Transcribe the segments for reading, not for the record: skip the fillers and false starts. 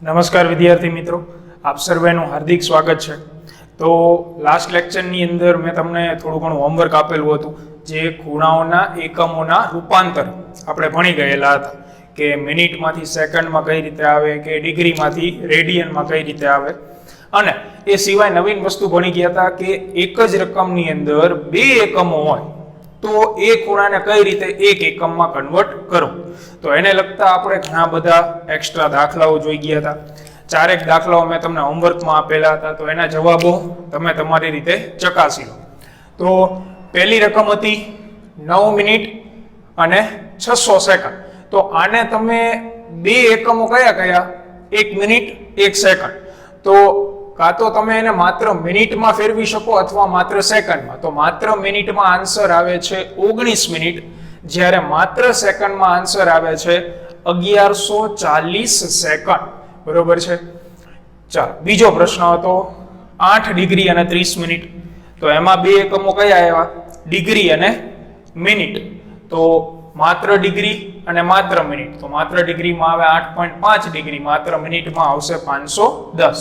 નમસ્કાર વિદ્યાર્થી મિત્રો, આપ સર્વેનું હાર્દિક સ્વાગત છે। તો લાસ્ટ લેક્ચરની અંદર મેં તમને થોડું ઘણું હોમવર્ક આપેલું હતું, જે ખૂણાઓના એકમોના રૂપાંતર આપણે ભણી ગયેલા હતા કે મિનિટમાંથી સેકન્ડમાં કઈ રીતે આવે કે ડિગ્રીમાંથી રેડિયનમાં કઈ રીતે આવે। અને એ સિવાય નવીન વસ્તુ ભણી ગયા હતા કે એક જ રકમની અંદર બે એકમો હોય તો એ ખૂણાને કઈ રીતે એક એકમમાં કન્વર્ટ કરો। તો એને લગતા આપણે ઘણા બધા એક્સ્ટ્રા દાખલાઓ જોઈ ગયા હતા। ચારેક દાખલાઓ મેં તમને હોમવર્કમાં આપેલા હતા, તો એના જવાબો તમે તમારી રીતે ચકાસી લો। તો પહેલી રકમ હતી 9 મિનિટ અને 600 સેકન્ડ। તો આને તમે બે એકમો કયા કયા, 1 મિનિટ 1 સેકન્ડ, તો કાં તો તમે એને માત્ર મિનિટમાં ફેરવી શકો અથવા માત્ર સેકન્ડમાં। તો માત્ર મિનિટમાં આન્સર આવે છે 19 મિનિટ, જ્યારે માત્ર સેકન્ડમાં આન્સર આવે છે 1140 સેકન્ડ। બરોબર છે। ચાલો, બીજો પ્રશ્ન હતો 8 ડિગ્રી અને 30 મિનિટ। તો એમાં બે એકમો કયા આવ્યા, ડિગ્રી અને મિનિટ। તો માત્ર ડિગ્રી અને માત્ર મિનિટ, તો માત્ર ડિગ્રીમાં આવે 8.5 ડિગ્રી, માત્ર મિનિટમાં આવશે 510।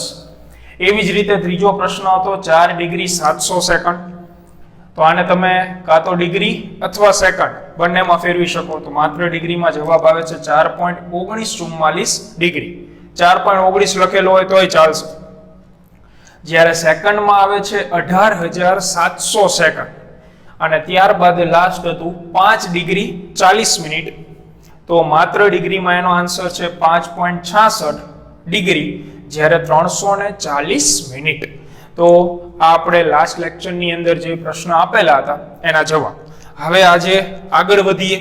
એવી જ રીતે ત્રીજો પ્રશ્ન હતો 4 ડિગ્રી 700 સેકન્ડ। તો આને તમે કાં તો ડિગ્રી અથવા સેકન્ડ બંનેમાં ફેરવી શકો। તો માત્ર ડિગ્રીમાં જવાબ આવે છે 4.1944 ડિગ્રી, 4.19 લખેલો હોય તોય ચાલશે। જ્યારે સેકન્ડમાં આવે છે 18,700 સેકન્ડ। અને ત્યારબાદ લાસ્ટ હતું 5 ડિગ્રી 40 મિનિટ। તો માત્ર ડિગ્રીમાં એનો આન્સર છે 5.66 ડિગ્રી, જ્યારે 340 મિનિટ। તો આ આપણે લાસ્ટ લેક્ચરની અંદર જે પ્રશ્ન આપેલા હતા એના જવાબ। હવે આજે આગળ વધીએ।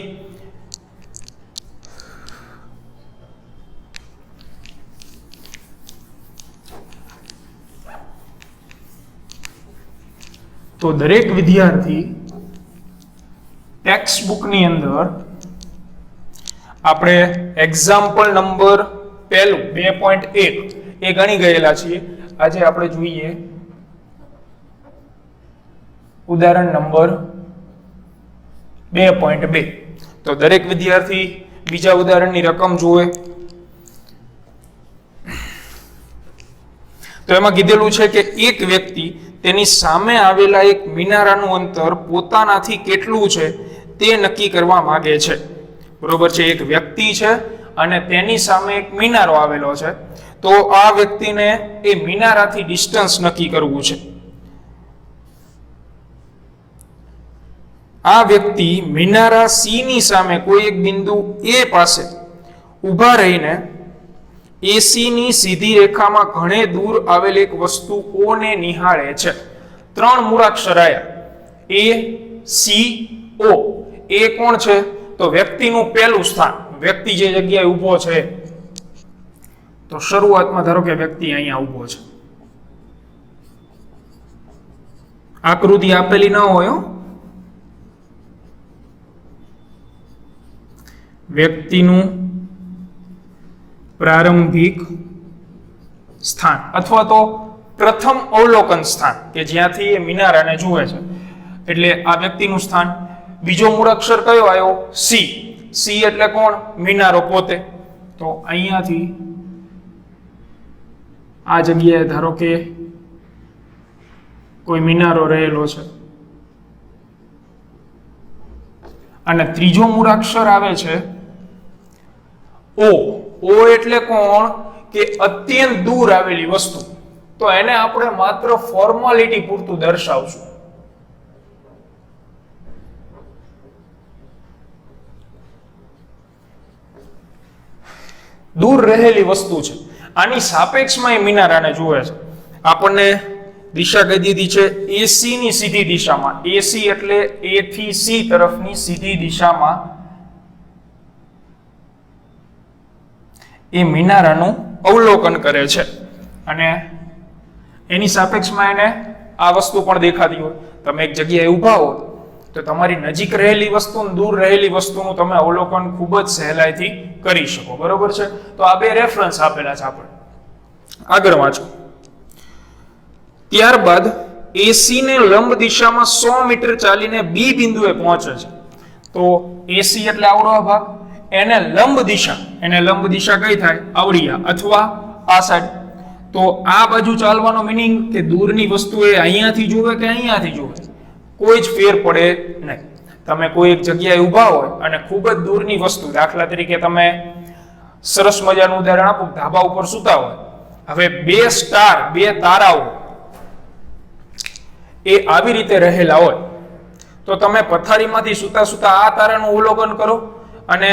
તો દરેક વિદ્યાર્થી ટેક્સ્ટ બુકની અંદર આપણે એક્ઝામ્પલ નંબર પહેલું 2.1 એ ગણી ગયેલા છીએ। આજે આપણે જોઈએ ઉદાહરણ નંબર 2.2। તો દરેક વિદ્યાર્થી બીજા ઉદાહરણની રકમ જુએ। તો એમાં કીધેલું છે કે એક વ્યક્તિ તેની સામે આવેલા એક મિનારાનું અંતર પોતાનાથી કેટલું છે તે નક્કી કરવા માંગે છે। બરોબર છે, એક વ્યક્તિ છે અને તેની સામે એક મિનારો આવેલો છે। તો આ વ્યક્તિને એ મિનારાથી ડિસ્ટન્સ નક્કી કરવું છે। આ વ્યક્તિ મિનારા સી ની સામે કોઈ એક બિંદુ એ પાસે ઊભા રહીને એસી ની સીધી રેખામાં ઘણે દૂર આવેલ એક વસ્તુ ઓ ને નિહાળે છે। ત્રણ મૂળાક્ષર આયા, એ સી ઓ। એ કોણ છે? તો વ્યક્તિનું પહેલું સ્થાન, વ્યક્તિ જે જગ્યાએ ઊભો છે। તો શરૂઆતમાં ધારો કે વ્યક્તિ અહીંયા ઊભો છે, આકૃતિ આપેલી ન હોય, વ્યક્તિનું પ્રારંભિક સ્થાન અથવા તો પ્રથમ અવલોકન સ્થાન કે જ્યાંથી એ મિનારાને જુએ છે, એટલે આ વ્યક્તિનું સ્થાન। બીજો મૂળાક્ષર કયો આવ્યો? સી। સી એટલે કોણ? મિનારો પોતે। તો અહીંયાથી આ જગ્યાએ ધારો કે કોઈ મિનારો રહેલો છે। અને ત્રીજો મૂળાક્ષર આવે છે ઓ। ઓ એટલે કોણ? કે અત્યંત દૂર આવેલી વસ્તુ। તો એને આપણે માત્ર ફોર્માલિટી પૂરતું દર્શાવશું। દૂર રહેલી વસ્તુ છે, આની સાપેક્ષમાં એ મિનારાને જુએ છે। આપણને દિશા કહી દીધી છે એસી ની સીધી દિશામાં। એસી એટલે એ થી સી તરફની સીધી દિશામાં એ મિનારાનું અવલોકન કરે છે। અને એની સાપેક્ષમાં એને આ વસ્તુ પણ દેખાતી હોય। તમે એક જગ્યાએ ઊભા હો તો તમારી નજીક રહેલી વસ્તુ અને દૂર રહેલી વસ્તુનું તમે અવલોકન ખૂબ જ સહેલાઈથી કરી શકો। બરોબર છે। તો આ બે રેફરન્સ આપેલા છે, આપણે આગળ વાંચો। ત્યારબાદ એસી ને લંબ દિશામાં 100 મીટર ચાલીને બી બિંદુએ પહોંચે છે। તો એસી એટલે આવડો ભાગ, એને લંબ દિશા કઈ થાય? આવડિયા અથવા આ સાઈડ. તો આ બાજુ ચાલવાનો મીનિંગ કે દૂરની વસ્તુ એ અહીંયાથી જોવે કે અહીંયાથી જોવે, કોઈ જ ફેર પડે નહીં. તમે કોઈ એક જગ્યાએ ઊભા હોય અને ખૂબ જ દૂરની વસ્તુ, દાખલા તરીકે તમે સરસ મજાનું ઉદાહરણ આપો, ધાબા ઉપર સૂતા હોય, હવે 2 સ્ટાર 2 તારાઓ એ આવી રીતે રહેલા હોય, તો તમે પથારીમાંથી સૂતા સૂતા આ તારાનું અવલોકન કરો અને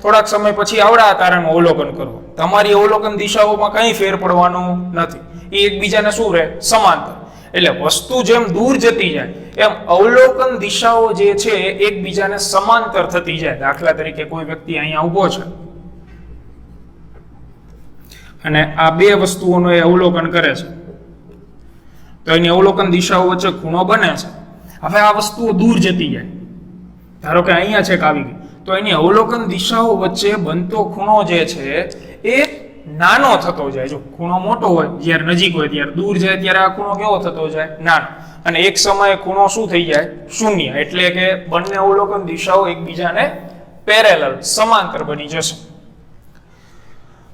થોડાક સમય પછી આવડા તારાનું અવલોકન કરો. તમારી અવલોકન દિશાઓમાં કંઈ ફેર પડવાનું નથી, એ એકબીજાને શું રહે? સમાંતર. એટલે વસ્તુ જેમ દૂર જતી જાય એમ અવલોકન દિશાઓ જે છે એકબીજાને સમાંતર થતી જાય. દાખલા તરીકે કોઈ વ્યક્તિ અહીંયા ઊભો છે અને આ 2 વસ્તુઓનું એ અવલોકન કરે છે, તો એની અવલોકન દિશાઓ વચ્ચે ખૂણો બને છે. હવે આ વસ્તુઓ દૂર જતી જાય, ધારો કે અહીંયા છેક આવી ગઈ, તો એની અવલોકન દિશાઓ વચ્ચે બનતો ખૂણો જે છે એ નાનો થતો જાય. જો ખૂણો મોટો હોય જ્યારે નજીક હોય, ત્યારે દૂર જાય ત્યારે આ ખૂણો કેવો થતો જાય? નાનો. અને એક સમયે ખૂણો શું થઈ જાય? શૂન્ય. એટલે કે બંને અવલોકન દિશાઓ એકબીજાને પેરેલલ, સમાંતર બની જશે.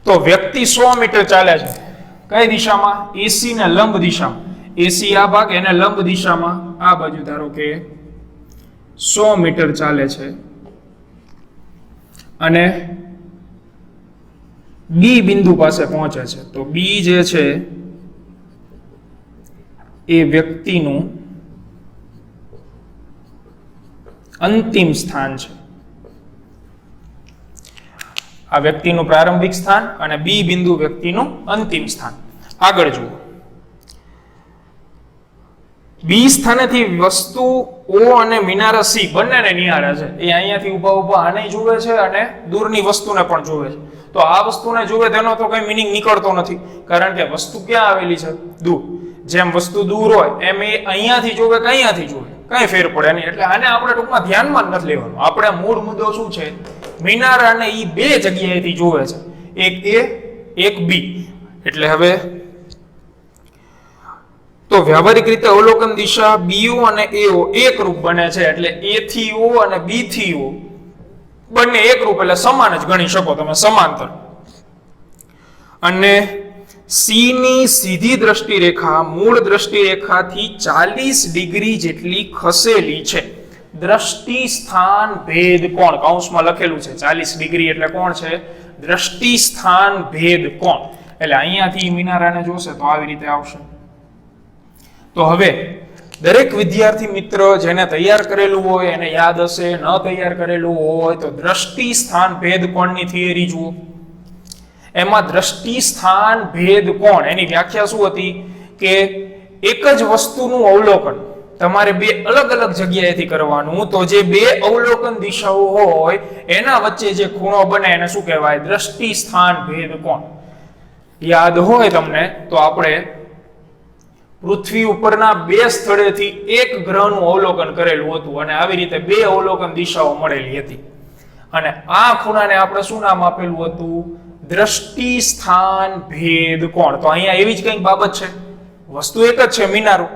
તો વ્યક્તિ 100 મીટર ચાલે છે, કઈ દિશામાં? એસી ને લંબ દિશામાં. એસી આ ભાગ, એને લંબ દિશામાં આ બાજુ ધારો કે 100 મીટર ચાલે છે અને બી બિંદુ પાસે પહોંચે છે. તો બી જે છે એ વ્યક્તિનું અંતિમ સ્થાન છે. આ વ્યક્તિનું પ્રારંભિક સ્થાન અને બી બિંદુ વ્યક્તિનું અંતિમ સ્થાન. આગળ જુઓ, બી સ્થાનેથી વસ્તુ ઓ અને મિનારા સી બંનેને નિહાળે છે. એ અહીંયાથી ઊભા ઊભા આને જુએ છે અને દૂરની વસ્તુને પણ જુએ છે. તો આ વસ્તુને જુએ તેનો તો કઈ મિનિંગ નીકળતો નથી, કારણ કે વસ્તુ ક્યાં આવેલી છે? દૂર. જેમ વસ્તુ દૂર હોય એમ એ અહીંયાથી જોવે કે અહીંયાથી જોવે, કઈ ફેર પડે નહીં. એટલે આને આપણે ટૂંકમાં ધ્યાનમાં નથી લેવાનું. આપણે મૂળ મુદ્દો શું છે? મિનારાને એ 2 જગ્યાએથી જોવે છે, એક એ એક બી. એટલે હવે તો વ્યવહારિક રીતે અવલોકન દિશા બીઓ અને એઓ એક રૂપ બને છે. એટલે એ થી ઓ અને બી થી ઓ બંને એક રૂપ, એટલે સમાન જ ગણી શકો તમે, સમાંતર. અને સી ની સીધી દ્રષ્ટિ રેખા મૂળ દ્રષ્ટિ રેખાથી 40 ડિગ્રી જેટલી ખસેલી છે. દ્રષ્ટિ સ્થાન ભેદ કોણ, કૌંસમાં લખેલું છે 40 ડિગ્રી એટલે કોણ છે? દ્રષ્ટિ સ્થાન ભેદ કોણ. એટલે અહીંયાથી મિનારાને જોશે તો આવી રીતે આવશે. તો હવે દરેક વિદ્યાર્થી મિત્ર જેને તૈયાર કરેલું હોય એને યાદ હશે, ન તૈયાર કરેલું હોય તો દ્રષ્ટિ સ્થાન ભેદ કોણની થિયરી જુઓ. એમાં દ્રષ્ટિ સ્થાન ભેદ કોણ એની વ્યાખ્યા શું હતી? કે એક જ વસ્તુનું અવલોકન તમારે 2 અલગ અલગ જગ્યાએથી કરવાનું, તો જે 2 અવલોકન દિશાઓ હોય એના વચ્ચે જે ખૂણો બને એને શું કહેવાય? દ્રષ્ટિ સ્થાન ભેદ કોણ. યાદ હોય તમને તો આપણે પૃથ્વી ઉપરના 2 સ્થળેથી એક ગ્રહનું અવલોકન કરેલું હતું અને આવી રીતે 2 અવલોકન દિશાઓ મળેલી હતી. અને આ ખૂણાને આપણે શું નામ આપેલું હતું? દ્રષ્ટિ સ્થાન ભેદ કોણ. તો અહીંયા એવી જ કંઈક બાબત છે, વસ્તુ એક જ છે મિનારો,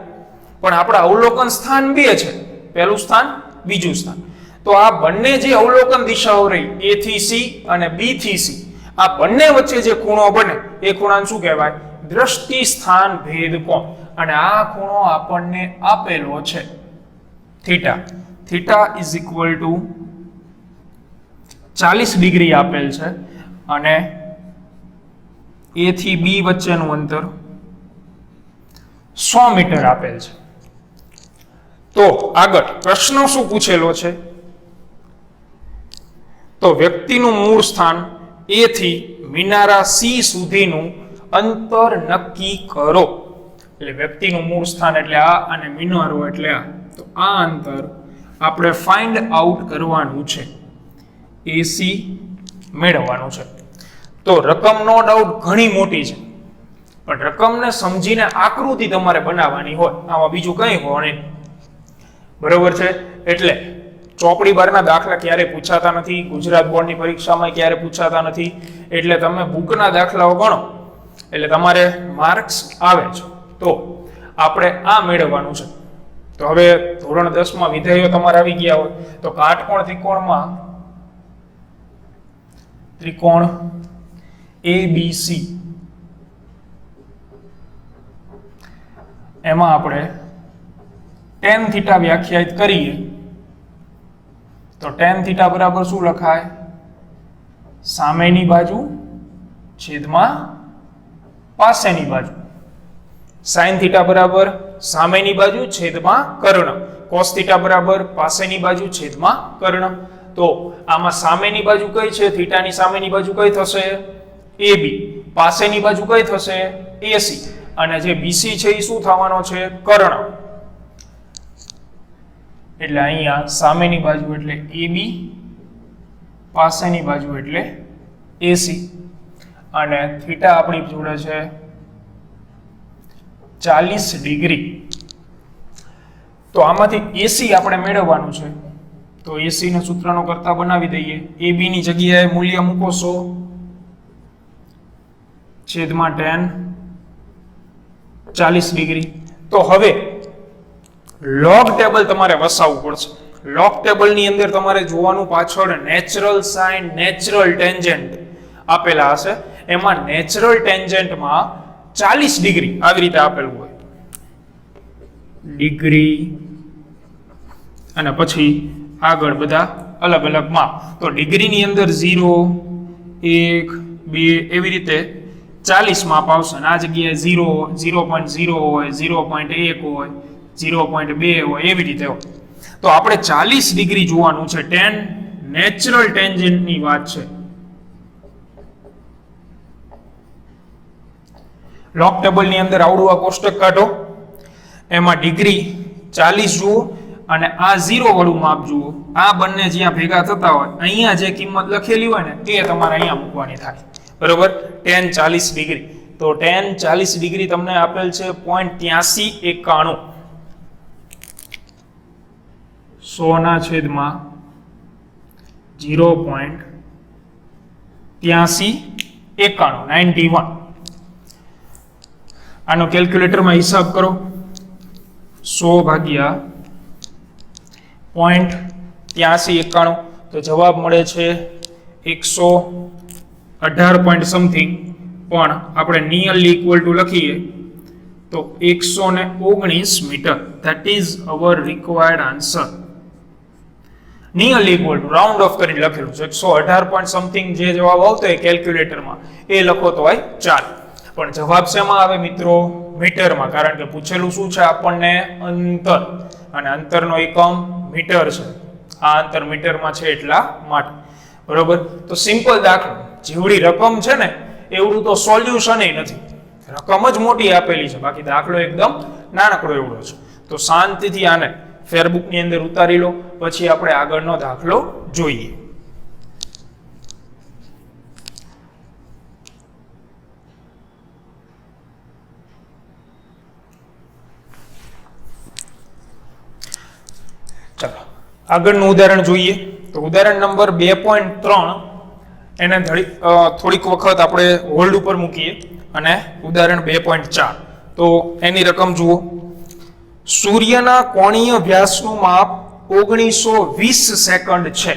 પણ આપણા અવલોકન સ્થાન 2 છે, પહેલું સ્થાન બીજું સ્થાન. તો આ બંને જે અવલોકન દિશાઓ રહી એ થી સી અને બી થી સી, આ બંને વચ્ચે જે ખૂણો બને એ ખૂણાને શું કહેવાય? દ્રષ્ટિ સ્થાન ભેદ કોણ. અને આ ખૂણો આપણને આપેલો છે theta. Theta is equal to 40 degree આપેલ છે અને એ થી બી વચ્ચેનું અંતર 100 મીટર આપેલ છે. તો આગળ પ્રશ્ન શું પૂછેલો છે? તો વ્યક્તિનું મૂળ સ્થાન એ થી મિનારા સી સુધીનું અંતર નક્કી કરો. એટલે વ્યક્તિનું મૂળ સ્થાન એટલે આ અને મિનારો એટલે આ. તો આ અંતર આપણે ફાઇન્ડ આઉટ કરવાનું છે, એસી મેળવવાનું છે. તો રકમ નો ડાઉટ ઘણી મોટી છે, પણ રકમને સમજીને આકૃતિ તમારે બનાવવાની હોય, આમાં બીજું કંઈ હોય નહીં. બરોબર છે? એટલે ચોપડી બારના દાખલા ક્યારે પૂછાતા નથી, ગુજરાત બોર્ડની પરીક્ષામાં ક્યારે પૂછાતા નથી. એટલે તમે બુકના દાખલાઓ ગણો એટલે તમારે માર્ક્સ આવે છે. તો આપણે આ મેળવવાનું છે. તો હવે ધોરણ 10 માં વિધેયો તમારે આવી ગયા હોય તો કાટકોણ ત્રિકોણમાં ત્રિકોણ ABC એમાં આપણે tan થીટા વ્યાખ્યાયિત કરીએ તો tan થીટા બરાબર શું લખાય? સામેની બાજુ છેદમાં પાસેની બાજુ. sin થીટા બરાબર સામેની બાજુ છેદમાં કર્ણ. cos થીટા બરાબર પાસેની બાજુ છેદમાં કર્ણ. તો આમાં સામેની બાજુ કઈ છે? થીટાની સામેની બાજુ કઈ થશે? AB. પાસેની બાજુ કઈ થશે? AC. અને જે BC છે એ શું થવાનો છે? કર્ણ. એટલે અહીંયા સામેની બાજુ એટલે AB, પાસેની બાજુ એટલે AC. અને થીટા આપણી જોડે છે 40 ડિગ્રી. તો આમાંથી AC આપણે મેળવવાનું છે. તો AC ને સૂત્રનો કરતા બનાવી દઈએ. AB ની જગ્યાએ મૂલ્ય મૂકો 100 છેદમાં tan 40 ડિગ્રી. તો હવે લોગ ટેબલ તમારે વસાવવું પડશે. લોગ ટેબલ ની અંદર તમારે જોવાનું પાછળ નેચરલ સાઇન, નેચરલ ટેન્જન્ટ આપેલા હશે. એમાં નેચરલ ટેન્જન્ટમાં 40 ડિગ્રી આવી રીતે આપેલું હોય, ડિગ્રી અને પછી આગળ બધા અલગ અલગ માપ. તો ડિગ્રી ની અંદર 0, 1, 2 એવી રીતે 40 માપ આવશે. અને આ જગ્યાએ 0, 0.0 હોય, 0.1 હોય, 0.2 હોય, એવી રીતે હોય. તો આપણે 40 ડિગ્રી જોવાનું છે. tan નેચરલ ટેન્જન્ટ ની વાત છે. લોગ ટેબલ ની અંદર આવડું આ કોષ્ટક કાઢો. એમાં ડિગ્રી 40 જુઓ અને આ 0 વાળું માપ જુઓ. આ બંને જ્યાં ભેગા થતા હોય અહીંયા જે કિંમત લખેલી હોય ને તે તમારે અહીંયા મૂકવાની થાય. બરોબર? tan 40 degree. તો tan 40 ડિગ્રી તમને આપેલ છે 0.8391. 100 ના છેદમાં 0.8391. આનો કેલ્ક્યુલેટરમાં હિસાબ કરો. 100 ભાગ્યા 0.8391 તો જવાબ મળે છે 118 પોઈન્ટ સમથિંગ. પણ આપણે નિયરલી ઇક્વલ ટુ લખીએ તો 119 metre. That is our required answer. Nearly equal to round off કરીને લખેલું છે. 118 પોઈન્ટ સમથિંગ જે જવાબ આવતો હોય કેલ્ક્યુલેટરમાં એ લખો તો હોય ચાલે. પણ જવાબ શેમાં આવે મિત્રો? મીટરમાં. કારણ કે પૂછેલું શું છે આપણને? અંતર. અને અંતરનો એકમ મીટર છે. આ અંતર મીટરમાં છે એટલા માટે. બરોબર? તો સિમ્પલ દાખલો. જેવડી રકમ છે ને એવડું તો સોલ્યુશન નથી. રકમ જ મોટી આપેલી છે, બાકી દાખલો એકદમ નાનકડો એવડો છે. તો શાંતિથી આને ફેરબુક ની અંદર ઉતારી લો, પછી આપણે આગળનો દાખલો જોઈએ. ચાલો આગળનું ઉદાહરણ જોઈએ. તો ઉદાહરણ નંબર 2.3 એને થોડીક વખત આપણે હોલ્ડ ઉપર મૂકીએ અને ઉદાહરણ 2.4. તો એની રકમ જુઓ. સૂર્યના કોણીય વ્યાસનું માપ 1920 સેકન્ડ છે.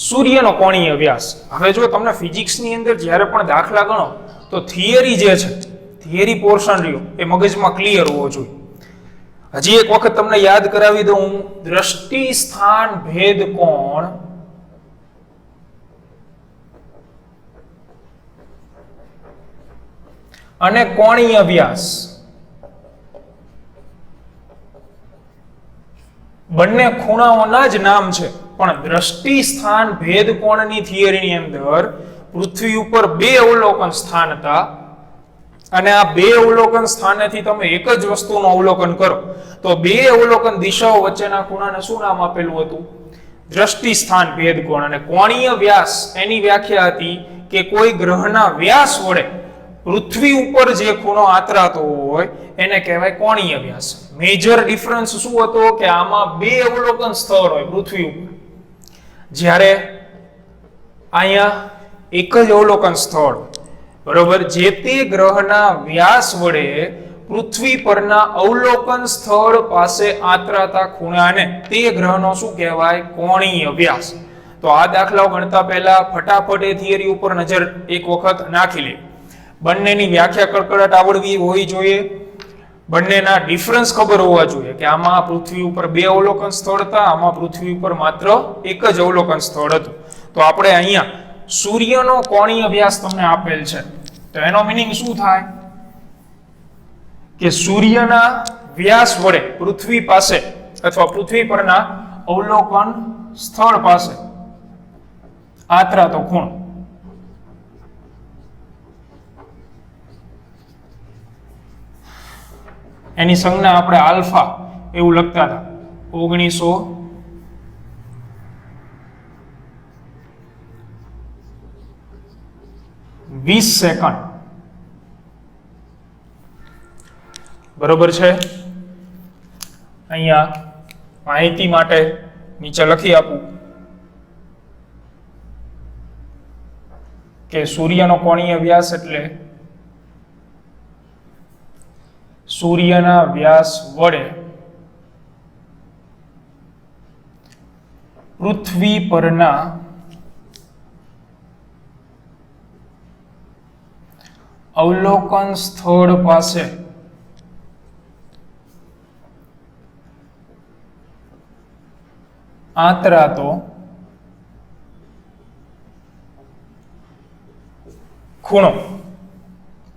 સૂર્યનો કોણીય વ્યાસ. હવે જો તમને ફિઝિક્સની અંદર જ્યારે પણ દાખલા ગણો તો થિયરી જે છે, થિયરી પોર્શન રહ્યો એ મગજમાં ક્લિયર હોવો જોઈએ. હજી એક વખત તમને યાદ કરાવી દઉં. દ્રષ્ટિ સ્થાન ભેદ કોણ અને કોણીય વ્યાસ બંને ખૂણાઓના જ નામ છે. પણ દ્રષ્ટિ સ્થાન ભેદ કોણની થિયરીની અંદર પૃથ્વી ઉપર બે અવલોકન સ્થાન હતા અને આ બે અવલોકન સ્થાનેથી તમે એક જ વસ્તુનું અવલોકન કરો તો બે અવલોકન દિશાઓ વચ્ચેના ખૂણાને શું નામ આપેલું હતું? દ્રષ્ટિ સ્થાન ભેદ કોણ. અને કોણીય વ્યાસ એની વ્યાખ્યા હતી કે કોઈ ગ્રહના વ્યાસ વડે પૃથ્વી ઉપર જે ખૂણો આતરાતો હોય એને કહેવાય કોણીય વ્યાસ. મેજર ડિફરન્સ શું હતો કે આમાં બે અવલોકન સ્થળ હોય પૃથ્વી ઉપર, જ્યારે અહીંયા એક જ અવલોકન સ્થળ. બરોબર? જે તે ગ્રહના વ્યાસ વડે પૃથ્વી પરના અવલોકન સ્થળ પાસે આતરાતા ખૂણાને તે ગ્રહનો શું કહેવાય? કોણીય વ્યાસ. તો આ દાખલાઓ ગણતા પહેલા ફટાફટ એ થિયરી ઉપર નજર એક વખત નાખી લે. બંનેની વ્યાખ્યા કડકડાટ આવડવી હોવી જોઈએ. બંનેના ડિફરન્સ ખબર હોવા જોઈએ કે આમાં પૃથ્વી ઉપર 2 અવલોકન સ્થળ હતા, આમાં પૃથ્વી ઉપર માત્ર એક જ અવલોકન સ્થળ હતું. તો આપણે અહીંયા સૂર્યનો કોણીય વ્યાસ તમને આપેલ છે, તો એનો મિનિંગ શું થાય કે સૂર્યના વ્યાસ વડે પૃથ્વી પાસે અથવા પૃથ્વી પરના અવલોકન સ્થળ પાસે આતરાતો ખૂણો, એની સંજ્ઞા આપણે આલ્ફા એવું લખતા હતા 1920 સેકન્ડ. બરોબર છે. અહીંયા માહિતી માટે નીચે લખી આપું કે સૂર્યનો કોણીય વ્યાસ એટલે સૂર્યના વ્યાસ વડે પૃથ્વી પરના અવલોકન સ્થળ પાસે આતરાતો ખૂણો,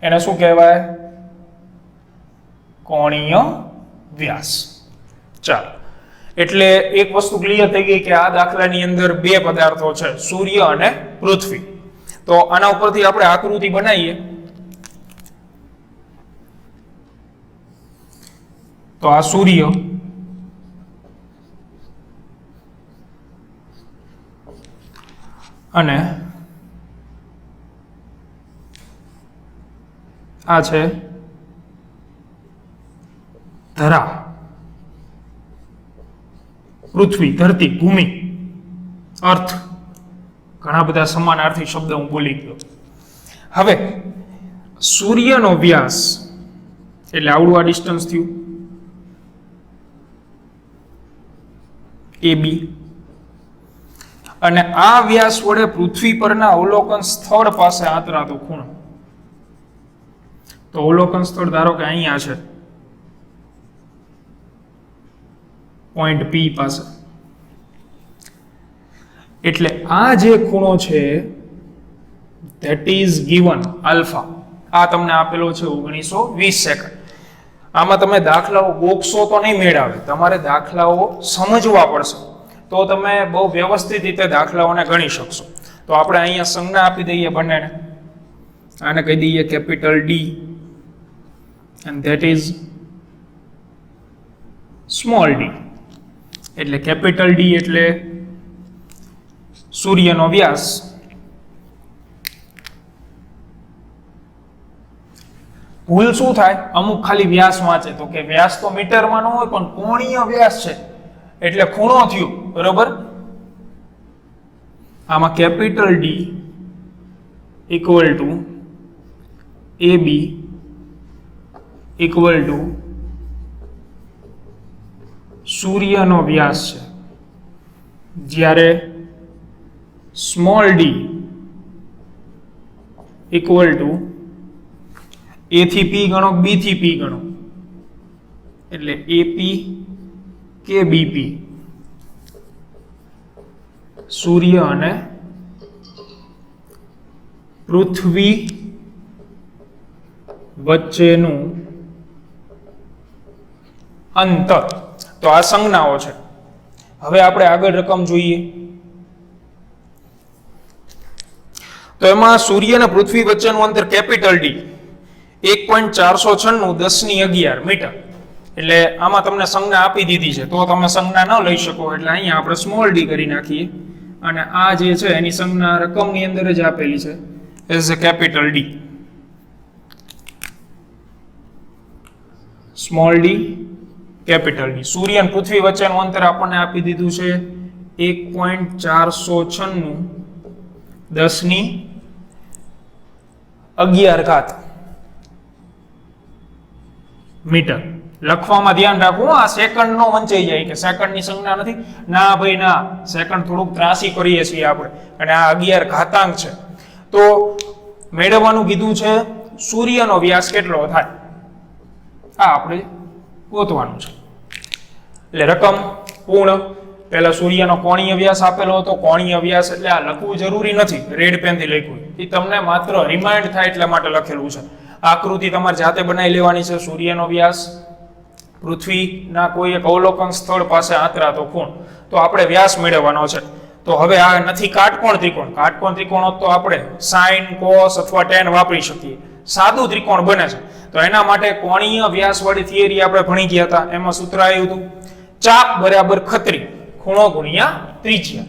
એને શું કહેવાય? કોણીય વ્યાસ. ચાલો, એટલે એક વસ્તુ ક્લિયર થઈ ગઈ કે આ દાખલાની અંદર 2 પદાર્થો છે, સૂર્ય અને પૃથ્વી. તો આના ઉપરથી આપણે આકૃતિ બનાવીએ. તો આ સૂર્ય અને આ છે ધરા, પૃથ્વી, ધરતી, ભૂમિ, અર્થ. ઘણા બધા સમાનાર્થી શબ્દ હું બોલી ગયો. હવે સૂર્યનો વ્યાસ એટલે આવડું આ ડિસ્ટન્સ થયું AB, અને આ વ્યાસ વડે પૃથ્વી પરના અવલોકન સ્થળ પાસે આતરાતો ખૂણો. તો અવલોકન સ્થળ ધારો કે અહીંયા છે, પોઈન્ટ P પાસે. એટલે આ જે ખૂણો છે ધેટ ઇઝ ગિવન આલ્ફા. આ તમને આપેલો છે 1920 સેકન્ડ. આમાં તમે દાખલાઓ બોક્સો તો નહીં મેળવે, તમારે દાખલાઓ સમજવા પડશે, તો તમે બહુ વ્યવસ્થિત રીતે દાખલાઓને ગણી શકશો. તો આપણે અહીંયા સંજ્ઞા આપી દઈએ બંનેને. આને કહી દઈએ capital D and that is small d. એટલે કેપિટલ D એટલે સૂર્યનો વ્યાસ, ભૂલ શું થાય, અમુક ખાલી વ્યાસ વાંચે તો કે વ્યાસ તો મીટરમાં ન હોય પણ કોણીય વ્યાસ છે એટલે ખૂણો થયો. બરોબર, આમાં capital D equal to AB equal to સૂર્યનો વ્યાસ છે, જ્યારે small d equal to A થી P ગણો, B થી P ગણો, એટલે AP કે BP, સૂર્ય અને પૃથ્વી વચ્ચેનું અંતર. તો આ સંજ્ઞાઓ છે. હવે આપણે આગળ રકમ જોઈએ. તો એમાં સૂર્ય અને પૃથ્વી વચ્ચેનું અંતર કેપિટલ D 1.496 10^11 મીટર. એટલે આમાં તમને સંજ્ઞા આપી દીધી છે, તો તમે સંજ્ઞા ન લઈ શકો, એટલે અહીંયા આપણે સ્મોલ d કરી નાખીએ, અને આ જે છે એની સંજ્ઞા રકમની અંદર જ આપેલી છે as a capital D. Small d capital D. સૂર્ય અને પૃથ્વી વચ્ચેનું અંતર આપણને આપી દીધું છે 1.496 10^11 મીટર. લખવામાં ધ્યાન રાખવું, આ સેકન્ડ નો વંચાઈ જાય કે સેકન્ડ ની સંજ્ઞા નથી. ના ભાઈ ના, સેકન્ડ થોડુંક ત્રાસી કરીએ છીએ આપણે, અને આ 11 ઘાતાંક છે. તો મેળવવાનું કીધું છે સૂર્યનો વ્યાસ કેટલો થાય. આ આપણે ગોતવાનું છે. એટલે રકમ પૂર્ણ. પહેલા સૂર્યનો કોણીય વ્યાસ આપેલો હતો. કોણીય વ્યાસ એટલે આ લખવું જરૂરી નથી, રેડ પેનથી લખ્યું, એ તમને માત્ર રિમાઇન્ડ થાય એટલા માટે લખેલું છે. આકૃતિ તમારે જાતે બનાવી લેવાની છે. સૂર્યનો વ્યાસ પૃથ્વીના કોઈ એક અવલોકન સ્થળ પાસે આંતરાતો ખૂણ, તો આપણે વ્યાસ મેળવવાનો છે. તો હવે આ નથી કાટકોણ ત્રિકોણ. કાટકોણ ત્રિકોણ હોત તો આપણે સાઇન, કોસ અથવા ટેન વાપરી શકીએ. સાદું ત્રિકોણ બને છે. તો એના માટે કોણીય વ્યાસવાળી થિયરી આપણે ભણી ગયા હતા. એમાં સૂત્ર આવ્યું હતું ચાપ બરાબર ખત્રી, ખૂણો ગુણ્યા ત્રિજ્યા.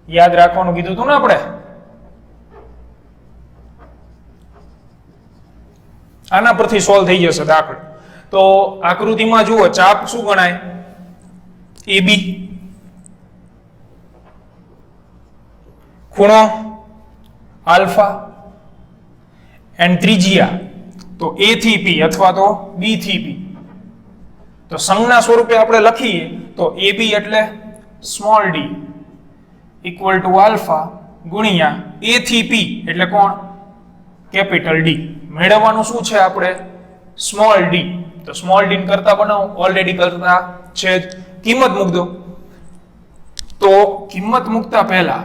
યાદ રાખવાનું કીધું હતું ને આપણે. આના પરથી સોલ્વ થઈ જશે દાખલો. તો આકૃતિમાં જુઓ, ચાપ શું ગણાય? AB. ખૂણો આલ્ફા એન્ડ ત્રિજ્યા તો A થી P અથવા તો B થી P. તો સંજ્ઞા સ્વરૂપે આપણે લખીએ તો AB એટલે small d equal to alpha ગુણ્યા A થી P એટલે કોણ? Capital D. મેળવવાનું શું છે આપણે? Small d. તો સ્મોલ d કરતા બનાવો, ઓલરેડી કરતા છે જ. કિંમત મૂક દો. તો કિંમત મૂકતા પહેલા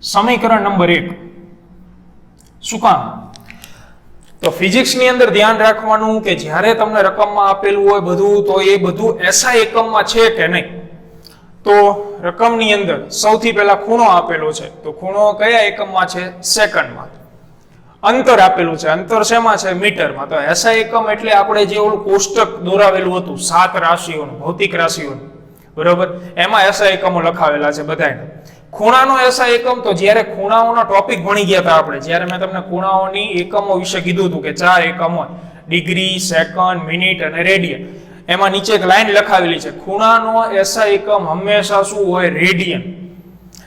સમીકરણ નંબર 1 શું કામ? તો ફિઝિક્સની અંદર ધ્યાન રાખવાનું કે જ્યારે તમને રકમમાં આપેલું હોય બધું, તો એ બધું એસઆઈ એકમમાં છે કે નહીં. તો રકમની અંદર સૌથી પહેલા ખૂણો આપેલો છે. તો ખૂણો કયા એકમમાં છે? સેકન્ડમાં. અંતર આપેલું છે. અંતર શેમાં છે? મીટરમાં. તો એસઆઈ એકમ એટલે આપણે જે ઓલું કોષ્ટક દોરાવેલું હતું 7 રાશિઓનું, ભૌતિક રાશિઓનું, બરોબર, એમાં એસઆઈ એકમો લખાવેલા છે બધાયના. ખૂણાનો એસઆઈ એકમ તો જ્યારે ખૂણાઓનો ટોપિક ભણી ગયા હતા આપણે, જ્યારે મેં તમને ખૂણાઓની એકમો વિશે કીધું હતું કે 4 એકમ હોય, ડિગ્રી, સેકન્ડ, મિનિટ અને રેડિયન. એમાં નીચે એક લાઈન લખાવેલી છે, ખૂણાનો એસઆઈ એકમ હંમેશા શું હોય? રેડિયન.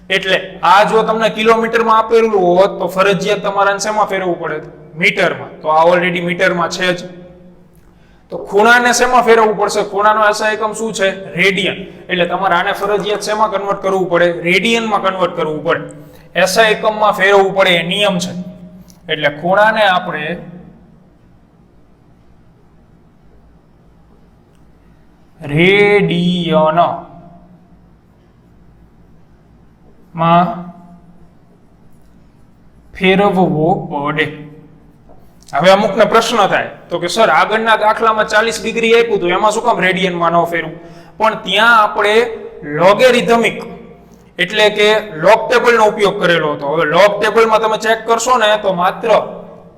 એટલે આ જો તમને કિલોમીટરમાં આપેલું હોત તો ફરજિયાત તમારે શેમાં ફેરવવું પડે? મીટરમાં. તો આ ઓલરેડી મીટરમાં છે જ. તો ખૂણાને શેમાં ફેરવવું પડશે? ખૂણાનો એસઆઈ એકમ શું છે? રેડિયન. એટલે તમારે આને ફરજિયાત શેમાં કન્વર્ટ કરવું પડે? રેડિયનમાં કન્વર્ટ કરવું પડે. એસઆઈ એકમમાં ફેરવવું પડે, એ નિયમ છે. એટલે ખૂણાને આપણે રેડિયન માં ફેરવવો પડે. હવે અમુકને પ્રશ્ન થાય તો કે સર આગળના દાખલામાં 40 ડિગ્રી આપ્યું હતું, એમાં શું કામ રેડિયનમાં ન ફેરવું? પણ ત્યાં આપણે લોગેરિધમિક એટલે કે લોગ ટેબલનો ઉપયોગ કરેલો હતો. હવે લોગ ટેબલમાં તમે ચેક કરશો ને તો માત્ર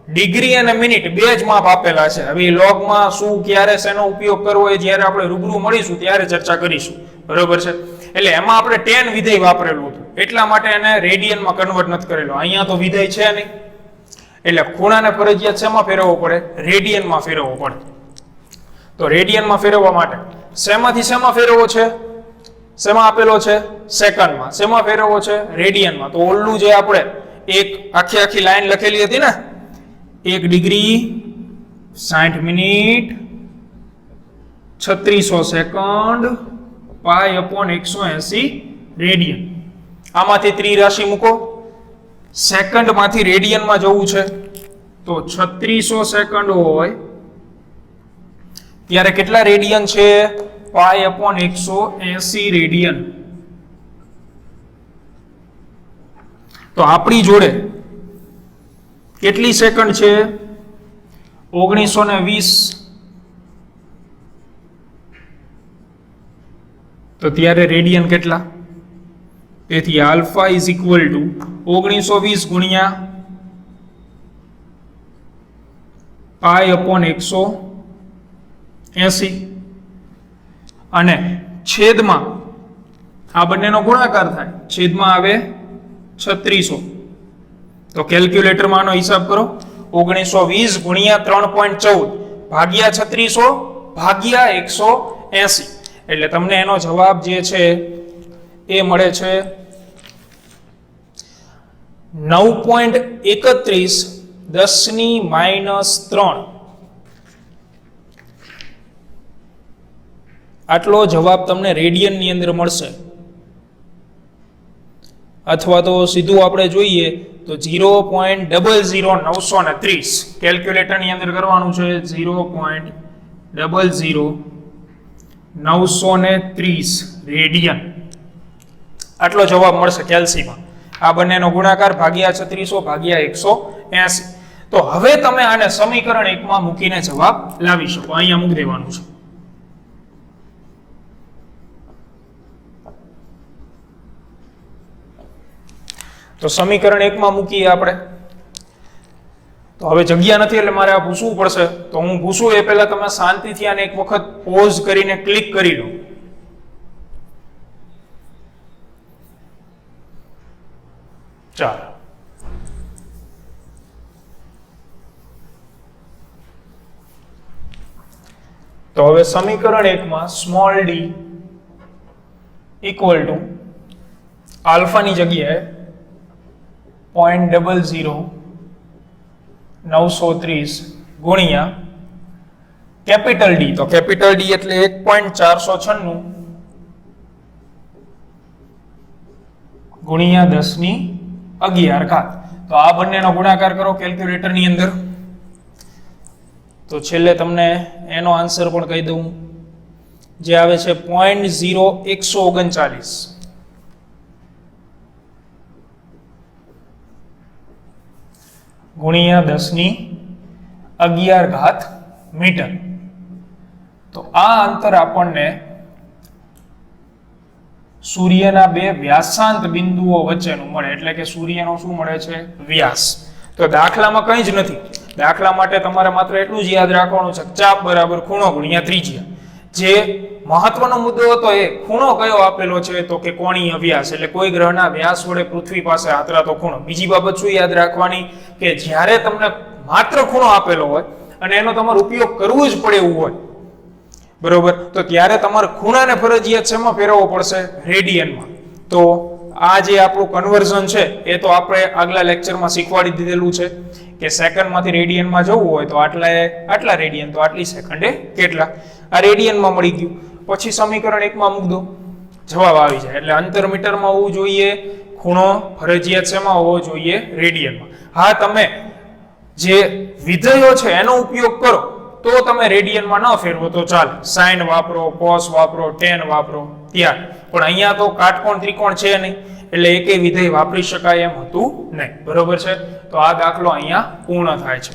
ડિગ્રી અને મિનિટ બે જ માપ આપેલા છે. હવે લોગમાં શું, ક્યારે, શેનો ઉપયોગ કરવો એ જ્યારે આપણે રૂબરૂ મળીશું ત્યારે ચર્ચા કરીશું, બરોબર છે. એટલે એમાં આપણે tan વિધેય વાપરેલું હતું, એટલા માટે એને રેડિયનમાં કન્વર્ટ નથી કરેલો. અહીંયા તો વિધેય છે નહીં, એટલે ખૂણાને ફરજિયાત શેમાં ફેરવવો પડે? રેડિયનમાં ફેરવવો પડે. તો રેડિયનમાં ફેરવવા માટે શેમાંથી શેમાં ફેરવવો છે? શેમાં આપેલો છે? સેકન્ડમાં. શેમાં ફેરવવો છે? રેડિયનમાં. તો ઓલું જે આપણે એક આખી લાઈન લખેલી હતી ને, 1 ડિગ્રી 60 મિનિટ 3600 સેકન્ડ π/180 રેડિયન. આમાંથી ત્રિરાશિ મૂકો. સેકન્ડ માંથી રેડિયનમાં જવું છે તો 3600 સેકન્ડ હોય ત્યારે કેટલા રેડિયન છે? π/180 રેડિયન. તો આપણી જોડે કેટલી સેકન્ડ છે? 1920. તો ત્યારે રેડિયન કેટલા? તેથી આલ્ફા ઇઝ ઇક્વલ ટુ 1920 ગુણ્યા π/180 અને છેદમાં આ બંનેનો ગુણાકાર થાય, છેદમાં આવે 3600. તો કેલ્ક્યુલેટરમાં આનો હિસાબ કરો. 1920 ગુણ્યા 3.14 ભાગ્યા 3600 ભાગ્યા 180. એટલે તમને એનો જવાબ જે છે એ મળે છે 9.31 10⁻³ આટલો જવાબ તમને રેડિયનની અંદર મળશે. અથવા તો સીધું આપણે જોઈએ તો 0.00930 કેલ્ક્યુલેટરની અંદર કરવાનું છે 0.00930 રેડિયન. આટલો જવાબ મળશે કેલ્સીમાં. આ બંનેનો ગુણાકાર ભાગ્યા 3600 ભાગ્યા 180. તો હવે તમે આને સમીકરણ 1 માં મૂકીને જવાબ લાવી શકો. અહીંયા મૂકી દેવાનું છે. તો સમીકરણ 1 માં મૂકીએ આપણે. તો હવે જગ્યા નથી એટલે મારે આ પૂછવું પડશે. તો હું પૂછું એ પહેલા તમે શાંતિથી આને એક વખત પોઝ કરીને ક્લિક કરી લો. ચાલો, તો હવે સમીકરણ 1 માં સ્મોલ ડી ઇક્વલ ટુ આલ્ફાની જગ્યાએ 0.00930 ગુણ્યા કેપિટલ ડી. તો કેપિટલ ડી એટલે 1.496 ગુણ્યા 10^11. તો આ બંનેનો ગુણાકાર કરો કેલ્ક્યુલેટર ની અંદર. તો છેલ્લે તમને એનો આન્સર પણ કહી દઉં, જે આવે છે 0.0139 ગુણ્યા 10^11 મીટર. તો આ અંતર આપણને સૂર્યના બે વ્યાસાંત બિંદુઓ વચ્ચેનું મળે, એટલે કે સૂર્યનો શું મળે છે? વ્યાસ. તો દાખલામાં કંઈ જ નથી. દાખલા માટે તમારે માત્ર એટલું જ યાદ રાખવાનું છે, ચાપ બરાબર ખૂણો ગુણ્યા ત્રિજ્યા. જે મહત્વનો મુદ્દો હતો એ ખૂણો કયો આપેલો છે, તો કે કોણીય વ્યાસ. એટલે કોઈ ગ્રહના વ્યાસ વડે પૃથ્વી પાસે આતરાતો ખૂણો. બીજી બાબત શું યાદ રાખવાની, કે જ્યારે તમને માત્ર ખૂણો આપેલો હોય અને એનો તમારે ઉપયોગ કરવો જ પડે એવું હોય, બરોબર, તો ત્યારે તમારે ખૂણાને ફરજિયાત શેમાં ફેરવવો પડશે? રેડિયનમાં. તો આ જે આપણું કન્વર્ઝન છે એ તો આપણે આગલા લેક્ચરમાં શીખવાડી દીધેલું છે કે સેકન્ડમાંથી રેડિયનમાં જવું હોય તો આટલા રેડિયન, તો આટલી સેકન્ડે કેટલા. આ રેડિયનમાં મળી ગયું. પછી સમીકરણ 1 માં મૂક દો, જવાબ આવી જાય. એટલે અંતર મીટરમાં હોવું જોઈએ, ખૂણો ફરજિયાત શેમાં હોવો જોઈએ? રેડિયનમાં. હા, તમે જે વિધેયો છે એનો ઉપયોગ કરો તો તમે રેડિયનમાં ન ફેરવો તો ચાલે. સાઇન વાપરો, કોસ વાપરો, ટેન વાપરો ત્યાં. પણ અહીંયા તો કાટકોણ ત્રિકોણ છે નહીં, એટલે એકેય વિધેય વાપરી શકાય એમ હતું નહીં. બરોબર છે? તો આ દાખલો અહીંયા પૂર્ણ થાય છે.